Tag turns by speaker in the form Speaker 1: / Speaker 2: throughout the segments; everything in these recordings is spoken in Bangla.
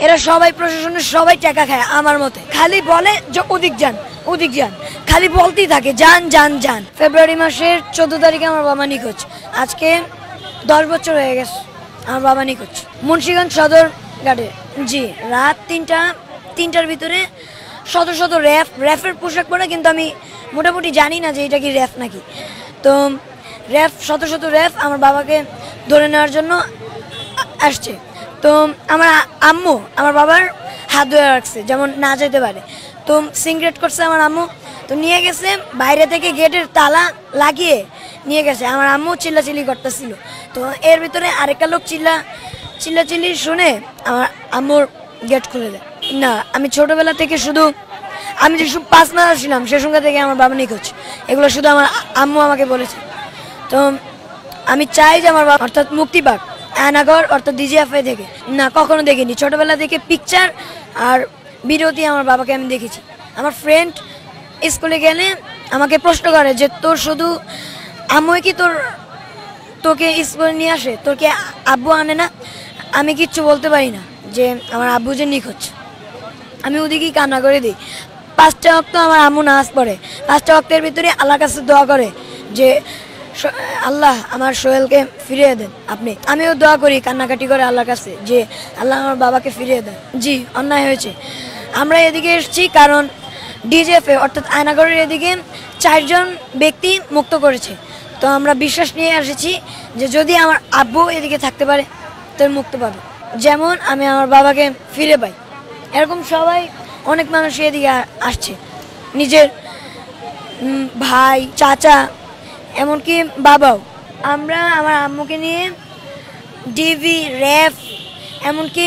Speaker 1: এরা সবাই প্রশাসনের সবাই টাকা খায় আমার মতে, খালি বলে যে ওদিক যান ওদিক যান, খালি বলতেই থাকে যান যান যান। ফেব্রুয়ারি মাসের 14 তারিখে আমার বাবা নিখোঁজ, আজকে 10 বছর হয়ে গেছে আমার বাবা নিখোঁজ। মুন্সিগঞ্জ সদর ঘাটে, জি, রাত 3টার ভিতরে শত শত র্যাফের পোশাক পরে, কিন্তু আমি মোটামুটি জানি না যে এটা কি র্যাফ নাকি। তো শত শত র্যাফ আমার বাবাকে ধরে নেওয়ার জন্য আসছে। তো আমার আম্মু আমার বাবার হাত ধরে রাখছে যেমন না যেতে পারে, তো সিগারেট করছে আমার আম্মু, তো নিয়ে গেছে বাইরে থেকে গেটের তালা লাগিয়ে নিয়ে গেছে। আমার আম্মু চিল্লাচিল্লি করতেছিল, তো এর ভিতরে আরেকটা লোক চিল্লাচিল্লি শুনে আমার আম্মুর গেট খুলে দেয়। না, আমি ছোটবেলা থেকে আমি যে 5 মাস ছিলাম সে সঙ্গে থেকে আমার বাবা নিখোঁজ, এগুলো শুধু আমার আম্মু আমাকে বলেছে। তো আমি চাই যে আমার বাবা অর্থাৎ মুক্তি পাক আয়নাঘর অর্থাৎ ডিজিএফআই থেকে। না, কখনো দেখিনি, ছোটবেলা থেকে পিকচার আর ভিডিওতে আমার বাবাকে আমি দেখেছি। আমার ফ্রেন্ড স্কুলে গেলে আমাকে প্রশ্ন করে যে তোর শুধু আম্মুই কি তোকে স্কুলে নিয়ে আসে, তোর কি আব্বু আনে না? আমি কিচ্ছু বলতে পারি না যে আমার আব্বু যে নিখোঁজ, আমি ওদিকেই কান্না করে দিই। 5টা ওয়াক্ত আমার আম্মু নামাজ পড়ে, 5টা ওয়াক্তের ভিতরে আল্লাহর কাছে দোয়া করে যে আল্লাহ আমার সোহেলকে ফিরিয়ে দেন আপনি। আমিও দোয়া করি, কান্নাকাটি করে আল্লাহর কাছে যে আল্লাহ আমার বাবাকে ফিরিয়ে দেন। জি, অন্যায় হয়েছে। আমরা এদিকে এসেছি কারণ ডিজিএফআই অর্থাৎ আয়নাগরের এদিকে 4 জন ব্যক্তি মুক্ত করেছে, তো আমরা বিশ্বাস নিয়ে এসেছি যে যদি আমার আব্বু এদিকে থাকতে পারে তো মুক্ত পাবে, যেমন আমি আমার বাবাকে ফিরে পাই। এরকম সবাই অনেক মানুষ এদিকে আসছে, নিজের ভাই চাচা এমনকি বাবাও। আমরা আমার আম্মুকে নিয়ে ডিবি র্যাফ এমনকি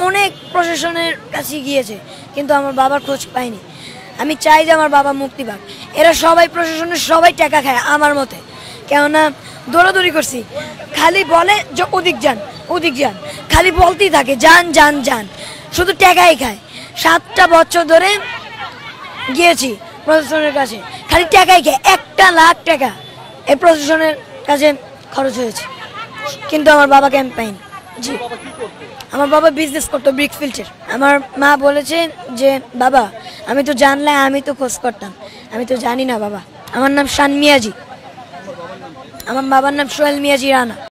Speaker 1: অনেক প্রশাসনের কাছে গিয়েছে, কিন্তু আমার বাবার খোঁজ পাইনি। আমি চাই যে আমার বাবা মুক্তি পাক। এরা সবাই প্রশাসনের সবাই টাকা খায় আমার মতে, কেননা দৌড়াদৌড়ি করছি, খালি বলে যে ওদিক যান ওদিক যান, খালি বলতেই থাকে যান যান যান, শুধু টাকাই খায়। 7টা বছর ধরে গিয়েছি প্রশাসনের কাছে, খালি টাকাই খায়। 1 লাখ টাকা এই প্রশাসনের কাছে খরচ হয়েছে, কিন্তু আমার বাবাকে আমি পাইনি। জি, আমার বাবা বিজনেস করতো ব্রিক ফিল্টের। আমার মা বলেছে যে বাবা আমি তো জানলে আমি তো খোঁজ করতাম, আমি তো জানি না বাবা। আমার নাম শান মিয়াজি, আমার বাবার নাম সোহেল মিয়াজি রানা।